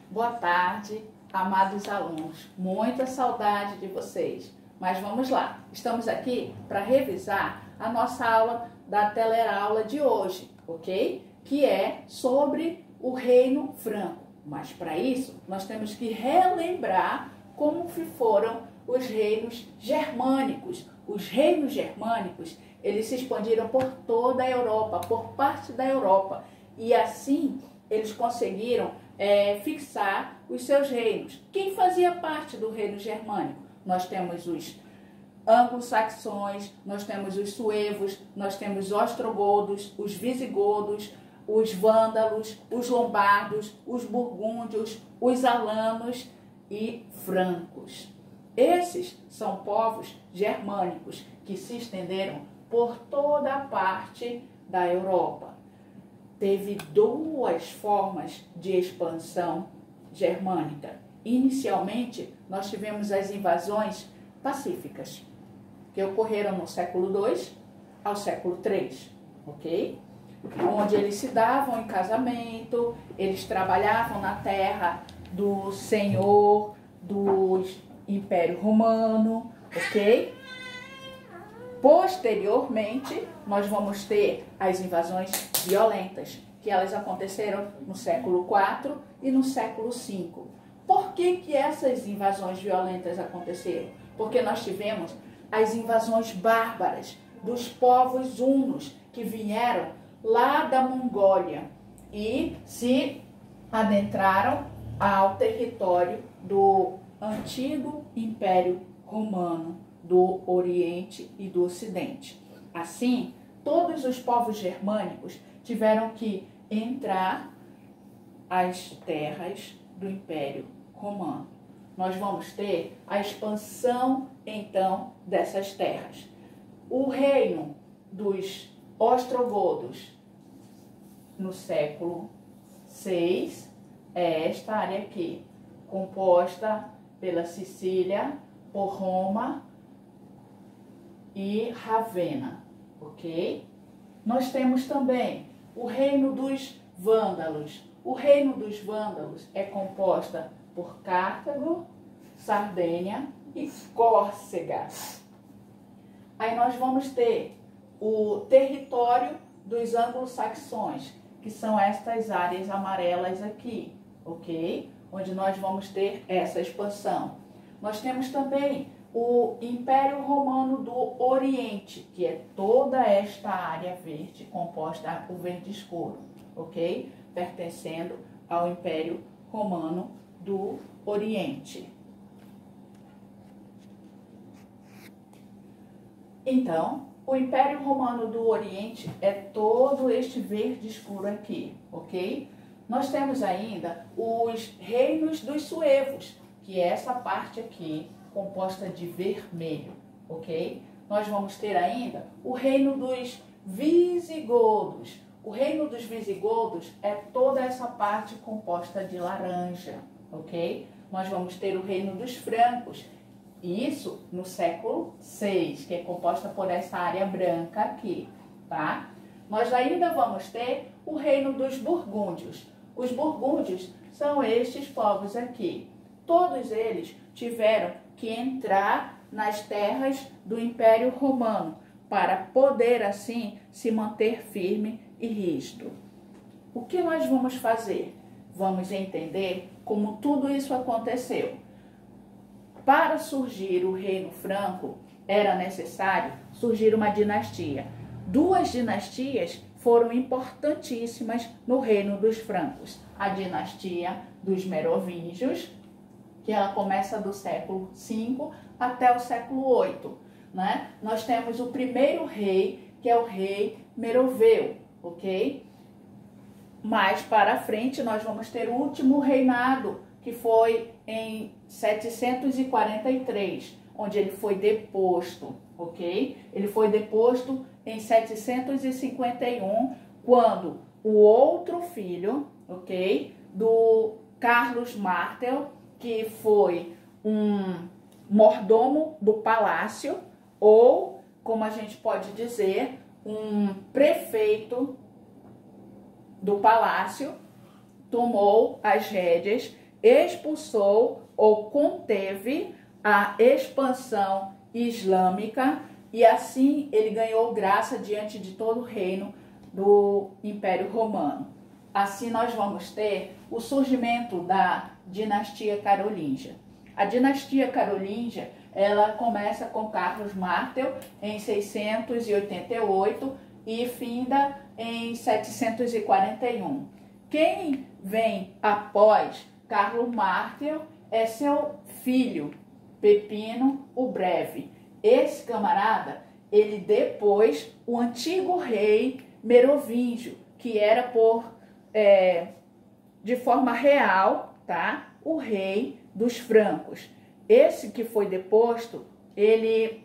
Boa tarde, amados alunos. Muita saudade de vocês. Mas vamos lá. Estamos aqui para revisar a nossa aula da teleaula de hoje, ok? Que é sobre o Reino Franco. Mas para isso, nós temos que relembrar como foram os reinos germânicos. Os reinos germânicos, eles se expandiram por toda a Europa, por parte da Europa. E assim, eles conseguiram fixar os seus reinos. Quem fazia parte do reino germânico? Nós temos os anglo-saxões, nós temos os suevos, nós temos os ostrogodos, os visigodos, os vândalos, os lombardos, os burgúndios, os alanos e francos. Esses são povos germânicos que se estenderam por toda a parte da Europa. Teve duas formas de expansão germânica. Inicialmente, nós tivemos as invasões pacíficas, que ocorreram no século II ao século III, ok? Onde eles se davam em casamento, eles trabalhavam na terra do senhor do Império Romano, ok? Posteriormente, nós vamos ter as invasões violentas, que elas aconteceram no século IV e no século V. Por que essas invasões violentas aconteceram? Porque nós tivemos as invasões bárbaras dos povos hunos, que vieram lá da Mongólia e se adentraram ao território do antigo Império Romano, do Oriente e do Ocidente. Assim, todos os povos germânicos tiveram que entrar às terras do Império Romano. Nós vamos ter a expansão, então, dessas terras. O reino dos ostrogodos, no século VI, é esta área aqui, composta pela Sicília, por Roma e Ravenna, ok? Nós temos também o reino dos vândalos. O reino dos vândalos é composta por Cartago, Sardênia e Córcega. Aí nós vamos ter o território dos anglo-saxões, que são estas áreas amarelas aqui, ok? Onde nós vamos ter essa expansão. Nós temos também o Império Romano do Oriente, que é toda esta área verde, composta por verde escuro, ok? Pertencendo ao Império Romano do Oriente. Então, o Império Romano do Oriente é todo este verde escuro aqui, ok? Nós temos ainda os reinos dos suevos, que é essa parte aqui, composta de vermelho, ok? Nós vamos ter ainda o reino dos visigodos. O reino dos visigodos é toda essa parte composta de laranja, ok? Nós vamos ter o reino dos francos, isso no século VI, que é composta por essa área branca aqui, tá? Nós ainda vamos ter o reino dos burgúndios. Os burgúndios são estes povos aqui. Todos eles tiveram que entrar nas terras do Império Romano para poder, assim, se manter firme e rígido. O que nós vamos fazer? Vamos entender como tudo isso aconteceu. Para surgir o Reino Franco, era necessário surgir uma dinastia. Duas dinastias foram importantíssimas no Reino dos Francos. A dinastia dos Merovingios, que ela começa do século V até o século VIII, né? Nós temos o primeiro rei, que é o rei Meroveu, ok? Mais para frente, nós vamos ter o último reinado, que foi em 743, onde ele foi deposto, ok? Ele foi deposto em 751, quando o outro filho, ok? Do Carlos Martel, que foi um mordomo do palácio, ou, como a gente pode dizer, um prefeito do palácio, tomou as rédeas expulsou ou conteve a expansão islâmica e assim ele ganhou graça diante de todo o reino do Império Romano. Assim nós vamos ter o surgimento da dinastia carolíngia. A dinastia carolíngia, ela começa com Carlos Martel em 688 e finda em 741. Quem vem após Carlos Martel é seu filho, Pepino o Breve. Esse camarada, ele depois, o antigo rei Merovingio, que era de forma real, tá? O rei dos francos. Esse que foi deposto, ele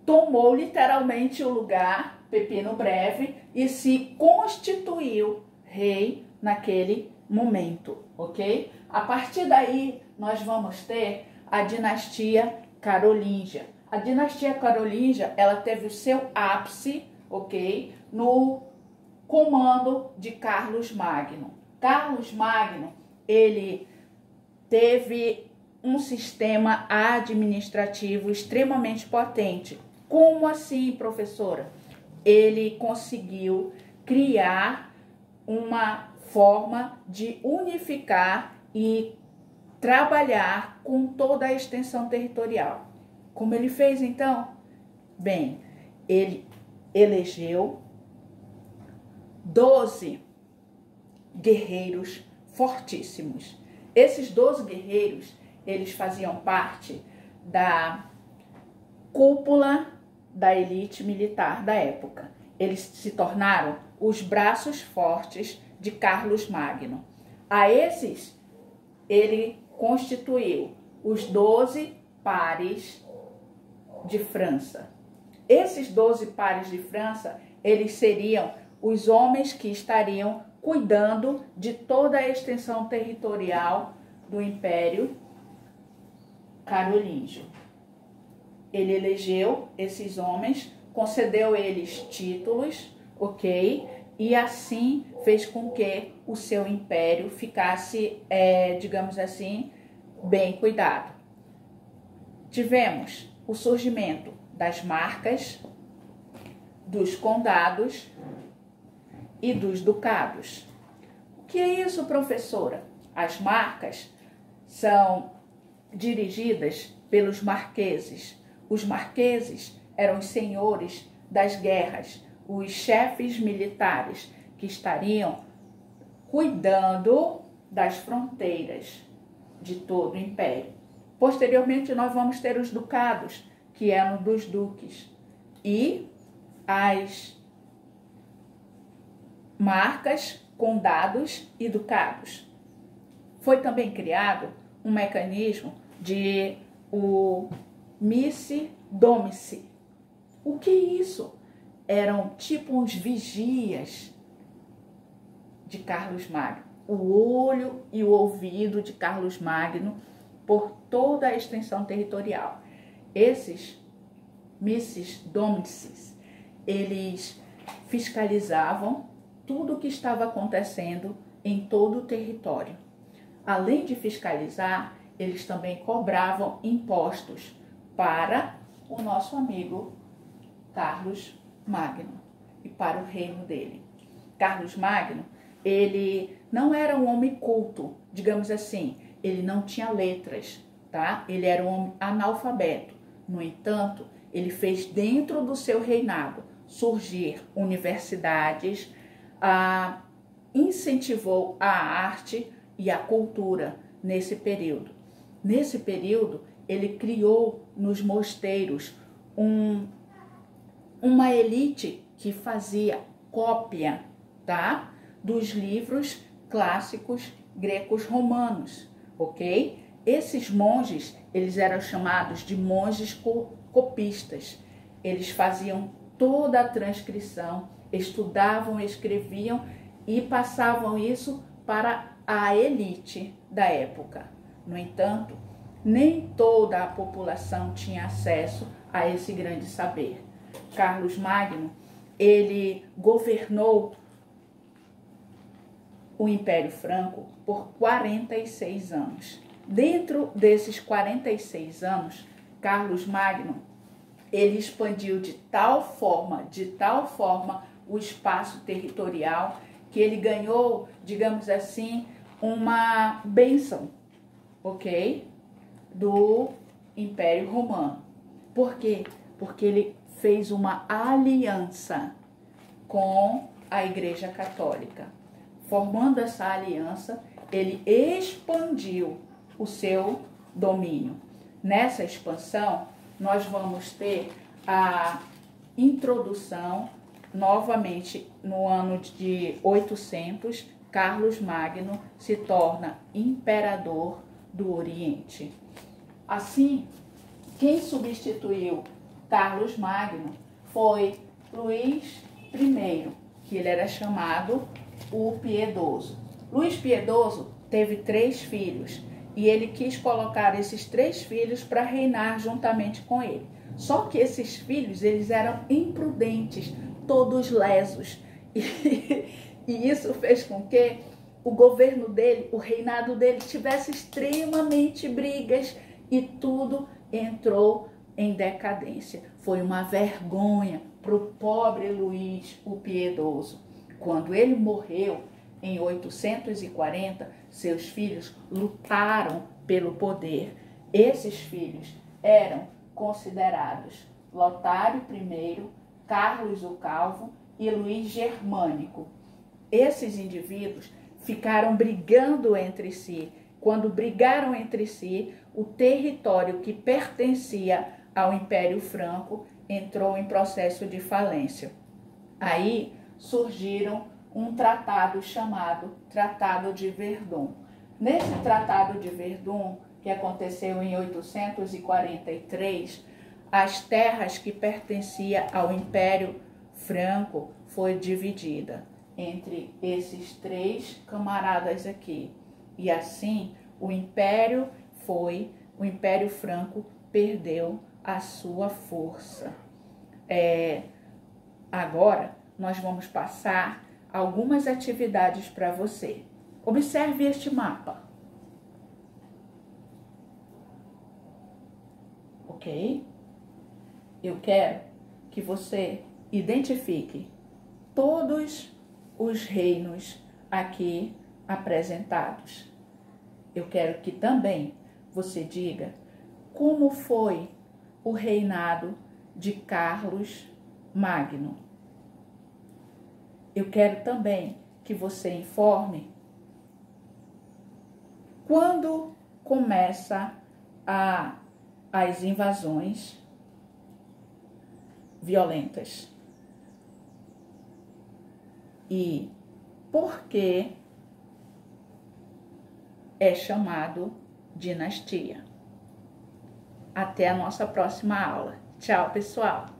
tomou literalmente o lugar, Pepino Breve, e se constituiu rei naquele momento, ok? A partir daí, nós vamos ter a dinastia carolíngia. A dinastia carolíngia, ela teve o seu ápice, ok? No comando de Carlos Magno. Carlos Magno, ele teve um sistema administrativo extremamente potente. Como assim, professora? Ele conseguiu criar uma forma de unificar e trabalhar com toda a extensão territorial. Como ele fez, então? Bem, ele elegeu 12 guerreiros fortíssimos. Esses 12 guerreiros, eles faziam parte da cúpula da elite militar da época. Eles se tornaram os braços fortes de Carlos Magno. A esses, ele constituiu os 12 pares de França. Esses 12 pares de França, eles seriam os homens que estariam cuidando de toda a extensão territorial do Império Carolíngio. Ele elegeu esses homens, concedeu eles títulos, ok? E assim fez com que o seu império ficasse, digamos assim, bem cuidado. Tivemos o surgimento das marcas, dos condados e dos ducados. O que é isso, professora? As marcas são dirigidas pelos marqueses. Os marqueses eram os senhores das guerras, os chefes militares que estariam cuidando das fronteiras de todo o império. Posteriormente, nós vamos ter os ducados, que eram dos duques, e as marcas, condados e ducados. Foi também criado um mecanismo de o missi domici. O que é isso? Eram tipo uns vigias de Carlos Magno. O olho e o ouvido de Carlos Magno por toda a extensão territorial. Esses missis domicis, eles fiscalizavam tudo o que estava acontecendo em todo o território. Além de fiscalizar, eles também cobravam impostos para o nosso amigo Carlos Magno e para o reino dele. Carlos Magno, ele não era um homem culto, digamos assim, ele não tinha letras, tá? Ele era um homem analfabeto. No entanto, ele fez dentro do seu reinado surgir universidades, incentivou a arte e a cultura nesse período. Nesse período, ele criou nos mosteiros uma elite que fazia cópia, tá? Dos livros clássicos gregos romanos, ok? Esses monges, eles eram chamados de monges copistas. Eles faziam toda a transcrição, estudavam, escreviam e passavam isso para a elite da época. No entanto, nem toda a população tinha acesso a esse grande saber. Carlos Magno, ele governou o Império Franco por 46 anos. Dentro desses 46 anos, Carlos Magno, ele expandiu de tal forma o espaço territorial que ele ganhou, digamos assim, uma bênção, ok? Do Império Romano. Por quê? Porque ele fez uma aliança com a Igreja Católica. Formando essa aliança, ele expandiu o seu domínio. Nessa expansão, nós vamos ter a introdução, novamente no ano de 800, Carlos Magno se torna imperador do Oriente. Assim, quem substituiu Carlos Magno foi Luís I, que ele era chamado o Piedoso. Luís Piedoso teve 3 filhos e ele quis colocar esses 3 filhos para reinar juntamente com ele. Só que esses filhos, eles eram imprudentes, todos lesos. E isso fez com que o governo dele, o reinado dele, tivesse extremamente brigas e tudo entrou em decadência. Foi uma vergonha para o pobre Luís o Piedoso. Quando ele morreu, em 840, seus filhos lutaram pelo poder. Esses filhos eram considerados Lotário I, Carlos o Calvo e Luís Germânico. Esses indivíduos ficaram brigando entre si. Quando brigaram entre si, o território que pertencia ao Império Franco entrou em processo de falência. Aí surgiram um tratado chamado Tratado de Verdun. Nesse Tratado de Verdun, que aconteceu em 843, as terras que pertenciam ao Império Franco foi dividida entre esses 3 camaradas aqui. E assim, o Império Franco perdeu a sua força. Agora, nós vamos passar algumas atividades para você. Observe este mapa. Ok? Eu quero que você identifique todos os reinos aqui apresentados. Eu quero que também você diga como foi o reinado de Carlos Magno. Eu quero também que você informe quando começa as invasões violentas e por que é chamado dinastia. Até a nossa próxima aula. Tchau, pessoal!